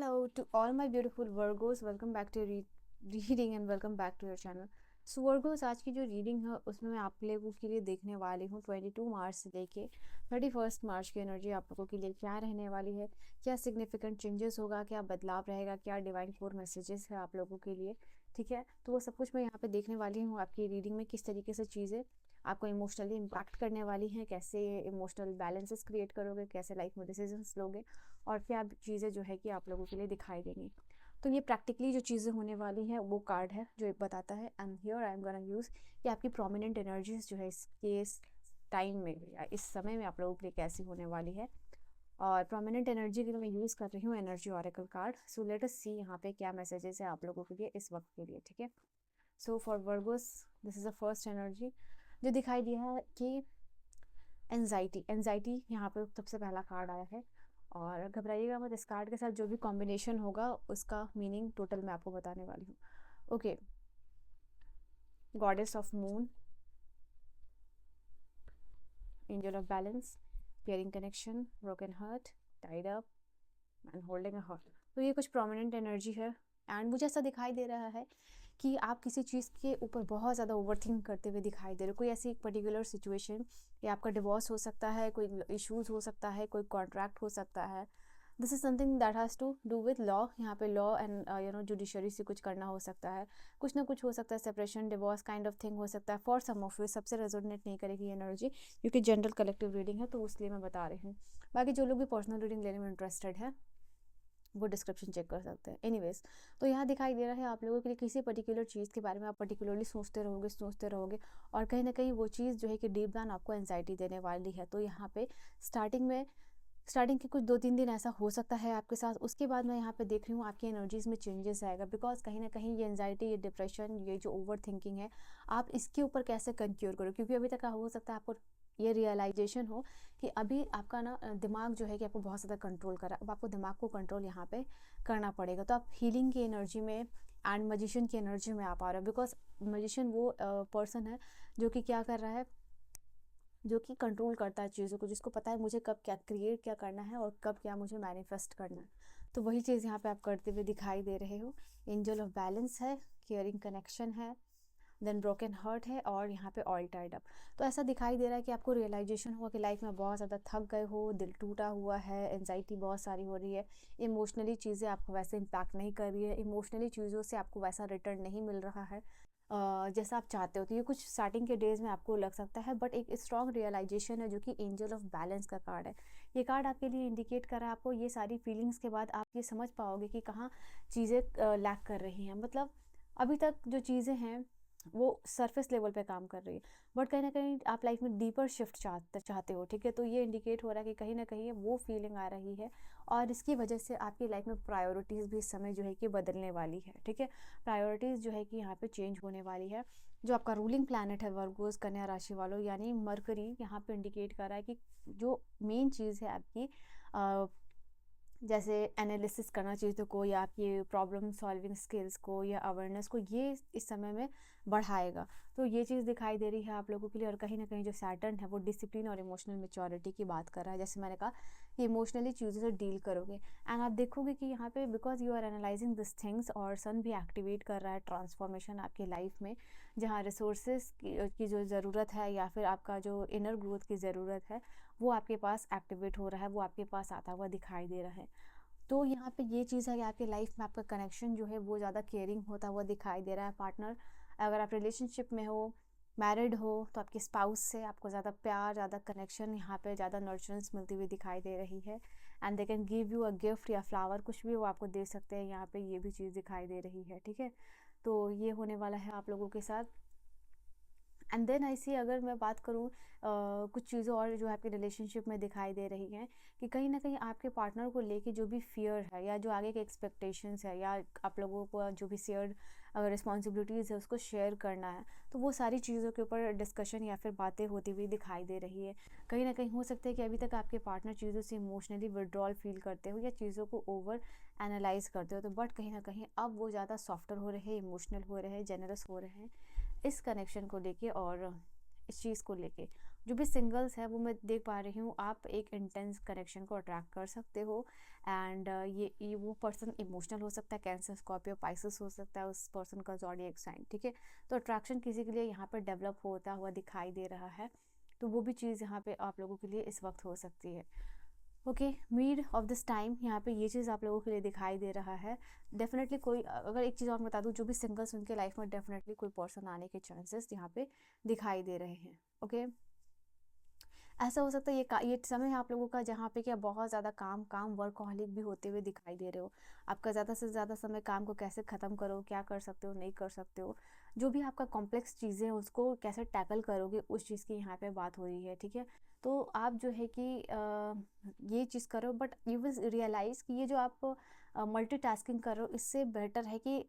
Hello to all my beautiful Virgos. Welcome back to reading and welcome back to your channel. So Virgos, आज की जो reading है उसमें मैं आप लोगों के लिए देखने वाली हूँ 22 मार्च से लेके 31 मार्च की एनर्जी आप लोगों के लिए क्या रहने वाली है, क्या सिग्निफिकेंट चेंजेस होगा, क्या बदलाव रहेगा, क्या डिवाइन फोर मैसेजेस है आप लोगों के लिए। ठीक है, तो वो सब कुछ मैं यहाँ पे देखने वाली हूँ आपकी रीडिंग में, किस तरीके से चीज़ें आपको इमोशनली इम्पैक्ट करने वाली हैं, कैसे इमोशनल बैलेंसेस क्रिएट करोगे, कैसे लाइफ में डिसीजंस लोगे और क्या चीज़ें जो है कि आप लोगों के लिए दिखाई देंगी। तो ये प्रैक्टिकली जो चीज़ें होने वाली हैं वो कार्ड है जो एक बताता है and here I am gonna use कि आपकी प्रोमिनेंट एनर्जीज जो है इस टाइम में या इस समय में आप लोगों के लिए कैसी होने वाली है। और प्रोमिनेंट एनर्जी के लिए मैं यूज़ कर रही हूँ energy oracle card. So let us see यहाँ पे क्या मैसेजेस है आप लोगों के लिए इस वक्त के लिए। ठीक है, so for Virgo's this is the first energy जो दिखाई दिया है कि एनजाइटी यहाँ पे सबसे पहला कार्ड आया है। और घबराइएगा मत, इस कार्ड के साथ जो भी कॉम्बिनेशन होगा उसका मीनिंग टोटल मैं आपको बताने वाली हूँ। Okay, goddess of moon, angel of balance, caring connection, broken heart, tied up and holding a heart. तो ये कुछ प्रोमिनेंट एनर्जी है एंड मुझे ऐसा दिखाई दे रहा है कि आप किसी चीज़ के ऊपर बहुत ज़्यादा ओवरथिंक करते हुए दिखाई दे रहे हो। कोई ऐसी एक पर्टिकुलर सिचुएशन, या आपका डिवोर्स हो सकता है, कोई इश्यूज हो सकता है, कोई कॉन्ट्रैक्ट हो सकता है। This is something that has to do with law. यहाँ पे लॉ एंड जुडिशरी से कुछ करना हो सकता है, कुछ ना कुछ हो सकता है, separation, divorce kind of thing हो सकता है। फॉर सम ऑफ यू सबसे रेजोनेट नहीं करेगी एनर्जी क्योंकि जनरल कलेक्टिव रीडिंग है, तो इसलिए मैं बता रही हूँ। बाकी जो लोग भी पर्सनल रीडिंग लेने में इंटरेस्टेड है वो डिस्क्रिप्शन चेक कर सकते हैं। एनीवेज, तो यहाँ दिखाई दे रहा है आप लोगों के लिए किसी पर्टिकुलर चीज़ के बारे में आप पर्टिकुलरली सोचते रहोगे और कहीं ना कहीं वो चीज़ जो है कि डीप डाउन आपको एंजाइटी देने वाली है। तो यहाँ पे स्टार्टिंग के कुछ 2-3 दिन ऐसा हो सकता है आपके साथ। उसके बाद मैं यहाँ पे देख रही हूँ आपकी एनर्जीज में चेंजेस आएगा, बिकॉज कहीं ना कहीं ये एंजाइटी, ये डिप्रेशन, ये जो ओवर थिंकिंग है, आप इसके ऊपर कैसे कंट्रोल करो। क्योंकि अभी तक हो सकता है आपको ये रियलाइजेशन हो कि अभी आपका ना दिमाग जो है कि आपको बहुत ज़्यादा कंट्रोल कर रहा है। अब आपको दिमाग को कंट्रोल यहाँ पे करना पड़ेगा। तो आप हीलिंग की एनर्जी में एंड मजिशियन की एनर्जी में आप आ रहे हो, बिकॉज मजिशियन वो पर्सन है जो कि क्या कर रहा है, जो कि कंट्रोल करता है चीज़ों को, जिसको पता है मुझे कब क्या करना है और कब क्या मुझे मैनिफेस्ट करना है। तो वही चीज़ यहाँ पे आप करते हुए दिखाई दे रहे हो। एंजल ऑफ बैलेंस है, केयरिंग कनेक्शन है, देन ब्रोकन हार्ट है और यहाँ पे ऑल टाइड अप। तो ऐसा दिखाई दे रहा है कि आपको रियलाइजेशन हुआ कि लाइफ में बहुत ज़्यादा थक गए हो, दिल टूटा हुआ है, एंजाइटी बहुत सारी हो रही है, इमोशनली चीज़ें आपको वैसे इम्पैक्ट नहीं कर रही है, इमोशनली चीज़ों से आपको वैसा रिटर्न नहीं मिल रहा है जैसा आप चाहते हो। तो ये कुछ स्टार्टिंग के डेज में आपको लग सकता है, बट एक स्ट्रॉन्ग रियलाइजेशन है जो कि एंजल ऑफ बैलेंस का कार्ड है। ये कार्ड आपके लिए इंडिकेट कर रहा है आपको ये सारी फीलिंग्स के बाद आप ये समझ पाओगे कि कहाँ चीज़ें लैक कर रही हैं। मतलब अभी तक जो चीज़ें हैं वो सरफेस लेवल पे काम कर रही है, बट कहीं ना कहीं आप लाइफ में डीपर शिफ्ट चाहते हो। ठीक है, तो ये इंडिकेट हो रहा है कि कहीं ना कहीं वो फीलिंग आ रही है और इसकी वजह से आपकी लाइफ में प्रायोरिटीज़ भी इस समय जो है कि बदलने वाली है। ठीक है, प्रायोरिटीज़ जो है कि यहाँ पे चेंज होने वाली है। जो आपका रूलिंग प्लैनेट है वर्गोस कन्या राशि वालों, यानी मरकरी, यहाँ पे इंडिकेट कर रहा है कि जो मेन चीज़ है आपकी जैसे एनालिसिस करना चीज़ों को या आपकी प्रॉब्लम सॉल्विंग स्किल्स को या अवेयरनेस को, ये इस समय में बढ़ाएगा। तो ये चीज़ दिखाई दे रही है आप लोगों के लिए। और कहीं ना कहीं जो सैटर्न है वो डिसिप्लिन और इमोशनल मैच्योरिटी की बात कर रहा है। जैसे मैंने कहा कि इमोशनली चीज़ों से डील करोगे एंड आप देखोगे कि यहाँ पे because you are analysing this things, और सन भी एक्टिवेट कर रहा है ट्रांसफॉर्मेशन आपकी लाइफ में, जहाँ रिसोर्सेज की जो ज़रूरत है या फिर आपका जो इनर ग्रोथ की ज़रूरत है वो आपके पास एक्टिवेट हो रहा है, वो आपके पास आता हुआ दिखाई दे रहा है। तो यहाँ पे ये चीज़ है कि आपकी लाइफ में आपका कनेक्शन जो है वो ज़्यादा केयरिंग होता हुआ दिखाई दे रहा है। पार्टनर, अगर आप रिलेशनशिप में हो, मैरिड हो, तो आपके स्पाउस से आपको ज़्यादा प्यार, ज़्यादा कनेक्शन, यहाँ पे ज़्यादा नर्चरेंस मिलती हुई दिखाई दे रही है। And they can give you a gift या फ्लावर, कुछ भी वो आपको दे सकते हैं। यहाँ पे ये भी चीज़ दिखाई दे रही है। ठीक है, तो ये होने वाला है आप लोगों के साथ। एंड देन ऐसी अगर मैं बात करूँ कुछ चीज़ें और जो आपके रिलेशनशिप में दिखाई दे रही हैं कि कहीं ना कहीं आपके पार्टनर को लेके जो भी फियर है या जो आगे के एक्सपेक्टेशंस है या आप लोगों को जो भी शेयर्ड रिस्पॉन्सिबिलिटीज़ है उसको शेयर करना है, तो वो सारी चीज़ों के ऊपर डिस्कशन या फिर बातें होती हुई दिखाई दे रही है। कहीं ना कहीं हो सकता है कि अभी तक आपके पार्टनर चीज़ों से इमोशनली विड्रॉल फील करते हो या चीज़ों को ओवर एनालाइज करते हो, तो बट कहीं ना कहीं अब वो ज़्यादा सॉफ्टर हो रहे हैं, इमोशनल हो रहे हैं, जेनरस हो रहे हैं इस कनेक्शन को लेके और इस चीज़ को लेके। जो भी सिंगल्स है वो मैं देख पा रही हूँ, आप एक इंटेंस कनेक्शन को अट्रैक्ट कर सकते हो। एंड ये वो पर्सन इमोशनल हो सकता है, कैंसर, स्कॉर्पियो, पाइसेस हो सकता है उस पर्सन का ज़ोडिएक साइन, ठीक है। तो अट्रैक्शन किसी के लिए यहाँ पर डेवलप होता हुआ दिखाई दे रहा है, तो वो भी चीज़ यहाँ पे आप लोगों के लिए इस वक्त हो सकती है। Okay, mid of this time यहाँ पे ये चीज़ आप लोगों के लिए दिखाई दे रहा है। डेफिनेटली कोई, अगर एक चीज़ और मैं बता दूँ, जो भी सिंगल्स उनके लाइफ में डेफिनेटली कोई पर्सन आने के चांसेस यहाँ पे दिखाई दे रहे हैं। ओके, ऐसा हो सकता है ये समय है आप लोगों का जहाँ पे क्या बहुत ज़्यादा काम वर्कहॉलिक भी होते हुए दिखाई दे रहे हो। आपका ज़्यादा से ज़्यादा समय काम को कैसे ख़त्म करो, क्या कर सकते हो, नहीं कर सकते हो, जो भी आपका कॉम्प्लेक्स चीज़ें हैं उसको कैसे टैकल करोगे, उस चीज़ की यहाँ पे बात हो रही है, ठीक है। तो आप जो है कि ये चीज़ करो, बट यू विल रियलाइज़ कि ये जो आप मल्टीटास्किंग कर रहे हो, इससे बेटर है कि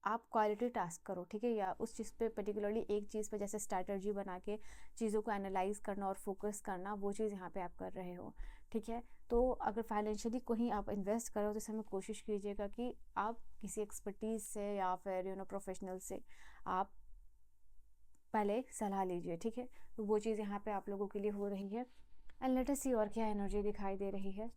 आप क्वालिटी टास्क करो, ठीक है। या उस चीज़ पे पर्टिकुलरली एक चीज़ पे जैसे स्ट्रैटेजी बना के चीज़ों को एनालाइज करना और फोकस करना, वो चीज़ यहाँ पे आप कर रहे हो, ठीक है। तो अगर फाइनेंशियली कहीं आप इन्वेस्ट करो तो इस समय कोशिश कीजिएगा कि आप किसी एक्सपर्टीज से या फिर प्रोफेशनल से आप पहले सलाह लीजिए, ठीक है। तो वो चीज़ यहाँ पे आप लोगों के लिए हो रही है। एंड लेट अस सी और क्या एनर्जी दिखाई दे रही है।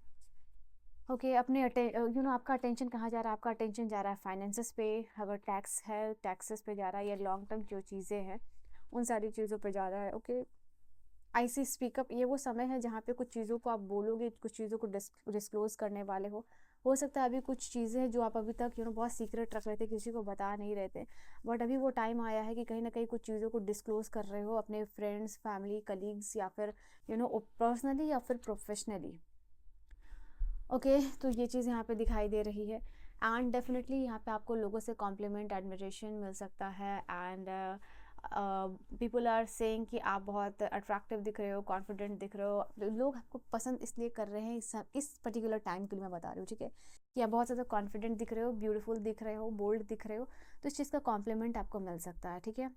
ओके, अपने आपका अटेंशन कहाँ जा रहा है? आपका अटेंशन जा रहा है फाइनेंसेस पे, अगर टैक्स है टैक्सेस पे जा रहा है, या लॉन्ग टर्म जो चीज़ें हैं उन सारी चीज़ों पे जा रहा है। ओके, आई सी स्पीकअप, ये वो समय है जहाँ पे कुछ चीज़ों को आप बोलोगे, कुछ चीज़ों को डिस्क्लोज करने वाले हो सकता है अभी कुछ चीज़ें हैं जो आप अभी तक बहुत सीक्रेट रख रहे थे, किसी को बता नहीं रहे थे, बट अभी वो टाइम आया है कि कहीं ना कहीं कुछ चीज़ों को डिस्क्लोज कर रहे हो अपने फ्रेंड्स, फैमिली, कलीग्स, या फिर पर्सनली या फिर प्रोफेशनली। ओके, तो ये चीज़ यहाँ पे दिखाई दे रही है। एंड डेफिनेटली यहाँ पे आपको लोगों से कॉम्प्लीमेंट, एडमिरेशन मिल सकता है। एंड पीपल आर सेइंग कि आप बहुत अट्रैक्टिव दिख रहे हो, कॉन्फिडेंट दिख रहे हो, लोग आपको पसंद इसलिए कर रहे हैं इस पर्टिकुलर टाइम के लिए मैं बता रही हूँ, ठीक है, कि आप बहुत ज़्यादा कॉन्फिडेंट दिख रहे हो, ब्यूटीफुल दिख रहे हो, बोल्ड दिख रहे हो, तो इस चीज़ का कॉम्प्लीमेंट आपको मिल सकता है, ठीक है।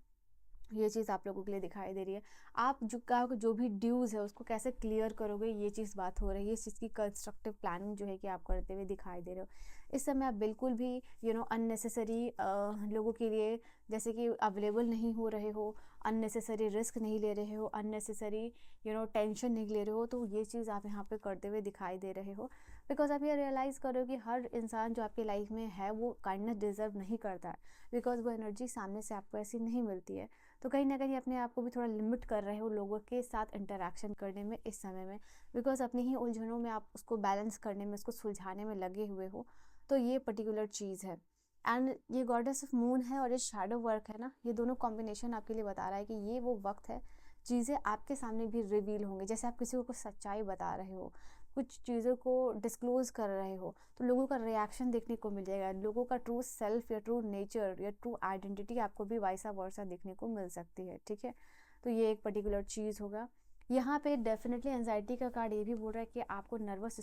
ये चीज़ आप लोगों के लिए दिखाई दे रही है। आप जो भी ड्यूज़ है उसको कैसे क्लियर करोगे, ये चीज़ बात हो रही है। इस चीज़ की कंस्ट्रक्टिव प्लानिंग जो है कि आप करते हुए दिखाई दे रहे हो। इस समय आप बिल्कुल भी अननेसेसरी लोगों के लिए जैसे कि अवेलेबल नहीं हो रहे हो, अननेसेसरी रिस्क नहीं ले रहे हो, अननेसेसरी टेंशन नहीं ले रहे हो, तो ये चीज़ आप यहाँ पे करते हुए दिखाई दे रहे हो। बिकॉज आप ये रियलाइज़ करो कि हर इंसान जो आपकी लाइफ में है वो काइंडनेस डिज़र्व नहीं करता है, बिकॉज वो एनर्जी सामने से आपको ऐसी नहीं मिलती है। तो कहीं ना कहीं अपने आप को भी थोड़ा लिमिट कर रहे हो लोगों के साथ इंटरेक्शन करने में इस समय में, बिकॉज अपनी ही उलझनों में आप उसको बैलेंस करने में, उसको सुलझाने में लगे हुए हो। तो ये पर्टिकुलर चीज़ है। एंड ये गॉडेस ऑफ मून है और ये शैडो वर्क है ना, ये दोनों कॉम्बिनेशन आपके लिए बता रहा है कि ये वो वक्त है चीज़ें आपके सामने भी रिवील होंगे। जैसे आप किसी को कुछ सच्चाई बता रहे हो, कुछ चीज़ों को डिस्क्लोज कर रहे हो, तो लोगों का रिएक्शन देखने को मिलेगा, लोगों का ट्रू सेल्फ या ट्रू नेचर या ट्रू आइडेंटिटी आपको भी वाइसा वर्सा देखने को मिल सकती है, ठीक है। तो ये एक पर्टिकुलर चीज़ होगा। यहाँ पे डेफिनेटली एंजाइटी का कार्ड ये भी बोल रहा है कि आपको नर्वस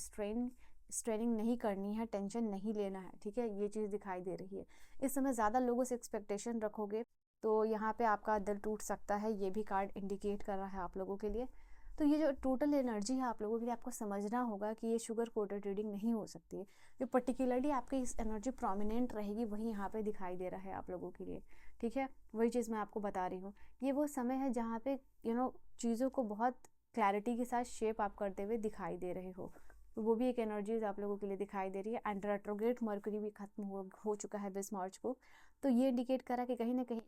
स्ट्रेनिंग नहीं करनी है, टेंशन नहीं लेना है, ठीक है। ये चीज़ दिखाई दे रही है। इस समय ज़्यादा लोगों से एक्सपेक्टेशन रखोगे तो यहाँ पे आपका दिल टूट सकता है, ये भी कार्ड इंडिकेट कर रहा है आप लोगों के लिए। तो ये जो टोटल एनर्जी है आप लोगों के लिए, आपको समझना होगा कि ये शुगर कोटेड रीडिंग नहीं हो सकती है। जो पर्टिकुलरली आपकी इस एनर्जी प्रोमिनेंट रहेगी वही यहाँ पे दिखाई दे रहा है आप लोगों के लिए, ठीक है। वही चीज़ मैं आपको बता रही हूँ। ये वो समय है जहाँ पे चीज़ों को बहुत क्लैरिटी के साथ शेप आप करते हुए दिखाई दे रहे हो। तो वो भी एक एनर्जीज आप लोगों के लिए दिखाई दे रही है। एंड रेट्रोग्रेड मर्करी भी खत्म हो चुका है 20 मार्च को। तो ये इंडिकेट करा कि कहीं ना कहीं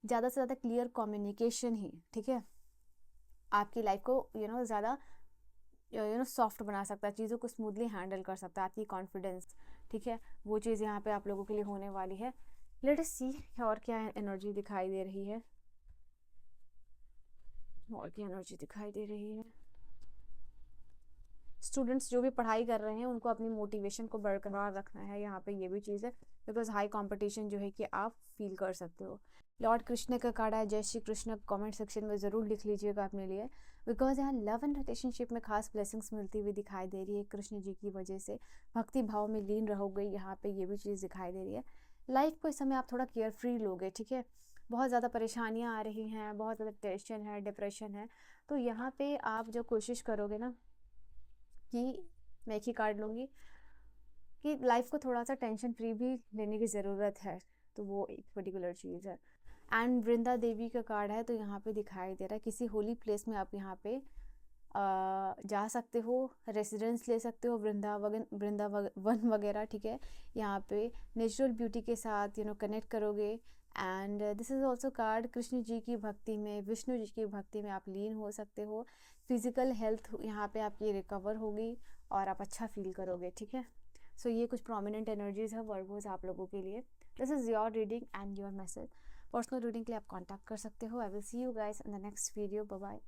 ज़्यादा से ज़्यादा क्लियर कम्युनिकेशन ही, ठीक है, आपकी लाइफ को ज़्यादा सॉफ्ट बना सकता है, चीज़ों को स्मूथली हैंडल कर सकता है, आपकी कॉन्फिडेंस, ठीक है। वो चीज़ यहाँ पे आप लोगों के लिए होने वाली है। लेट अस सी और क्या एनर्जी दिखाई दे रही है, और क्या एनर्जी दिखाई दे रही है। स्टूडेंट्स जो भी पढ़ाई कर रहे हैं उनको अपनी मोटिवेशन को बरकरार रखना है, यहाँ पे ये भी चीज़ है, बिकॉज हाई कंपटीशन जो है कि आप फील कर सकते हो। लॉर्ड कृष्ण का कार्ड है, जय श्री कृष्ण कमेंट सेक्शन में ज़रूर लिख लीजिएगा अपने लिए, बिकॉज यहाँ लव एंड रिलेशनशिप में खास ब्लेसिंग्स मिलती हुई दिखाई दे रही है कृष्ण जी की वजह से। भक्ति भाव में लीन रहोगे, यहाँ पे ये भी चीज़ दिखाई दे रही है। लाइफ को इस समय आप थोड़ा केयर फ्री लोगे, ठीक है। बहुत ज़्यादा परेशानियाँ आ रही हैं, बहुत ज़्यादा टेंशन है, डिप्रेशन है, तो यहाँ पे आप जो कोशिश करोगे ना कि मैं एक ही कार्ड लूँगी कि लाइफ को थोड़ा सा टेंशन फ्री भी लेने की ज़रूरत है, तो वो एक पर्टिकुलर चीज़ है। एंड वृंदा देवी का कार्ड है, तो यहाँ पे दिखाई दे रहा है किसी होली प्लेस में आप यहाँ पे जा सकते हो, रेसिडेंस ले सकते हो, वृंदावन वगैरह, ठीक है। यहाँ पे नेचुरल ब्यूटी के साथ कनेक्ट करोगे। And this is also card Krishna ji की भक्ति में, विष्णु जी की भक्ति में आप लीन हो सकते हो। फिजिकल हेल्थ यहाँ पे आपकी रिकवर होगी और आप अच्छा फील करोगे, ठीक है। सो ये कुछ प्रोमिनेंट एनर्जीज है वर्गोस आप लोगों के लिए। This is your reading and your message. Personal reading के लिए आप कांटेक्ट कर सकते हो। I will see you guys in the next video. Bye bye.